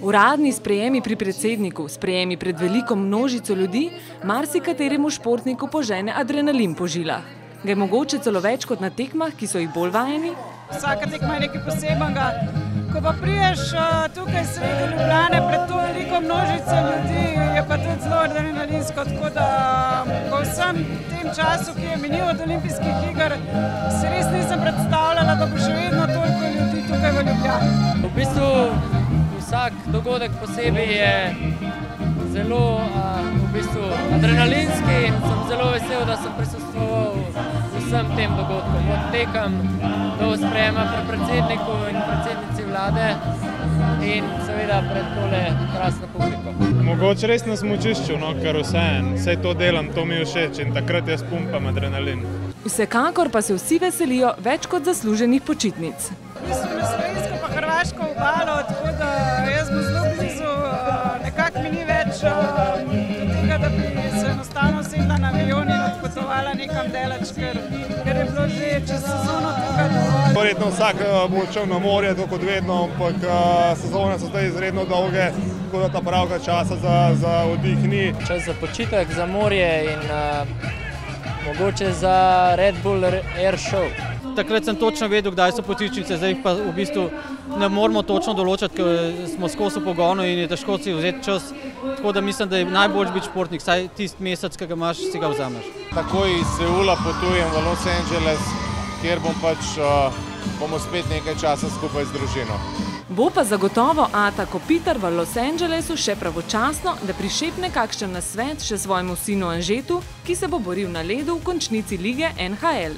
Uradni sprejemi pri predsedniku, sprejemi pred veliko množico ljudi, marsikateremu športniku požene adrenalin po žilah. Ga je mogoče celo več kot na tekmah, ki so jih bolj vajeni? Vsaka tekma je nekaj posebenega. Ko pa priješ tukaj sredi Ljubljane pred to veliko množico ljudi, je pa tudi zelo adrenalinsko, tako da po vsem tem času, ki je minil od olimpijskih iger, si res nisem predstavljala, da bo še vedno toliko ljudi tukaj v Ljubljani. V bistvu vsak dogodek posebej je zelo adrenalinski. Sem zelo vesel, da sem prisostvoval vsem tem dogodkom. Od tekem do sprejema pri predsedniku in predsednici vlade in seveda pred tole krasno publiko. Mogoče res na smučišču, ker vse to delam, to mi je všeč in takrat jaz pumpam adrenalin. Vsekakor pa se vsi veselijo več kot zasluženih počitnic. V bistvu na slovensko pa hrvaško obalo, tako da jaz bom zelo blizu, nekako mi ni več do tega, da bi se enostavno sedla na avion in odpotovala nekam daleč, ker je bilo že čez sezono tukaj dovolj. Verjetno vsak bo odšel na morje, tako kot vedno, ampak sezone so zdaj izredno dolge, tako da ta pravega časa za oddih ni. Čas za počitek, za morje in mogoče za Red Bull Air Show. Takrat sem točno vedel, kdaj so počitnice, zdaj pa v bistvu ne moramo točno določiti, ker smo skozi v pogonu in je težko si vzeti čas. Tako da mislim, da je najboljš biti športnik, saj tisti mesec, ki ga imaš, si ga vzameš. Takoj iz Seula potujem v Los Angeles, kjer bomo spet nekaj časa skupaj z družino. Bo pa zagotovo Ata Kopitar v Los Angelesu še pravočasno, da prišepne kakšen nasvet še svojemu sinu Anžetu, ki se bo boril na ledu v končnici lige NHL.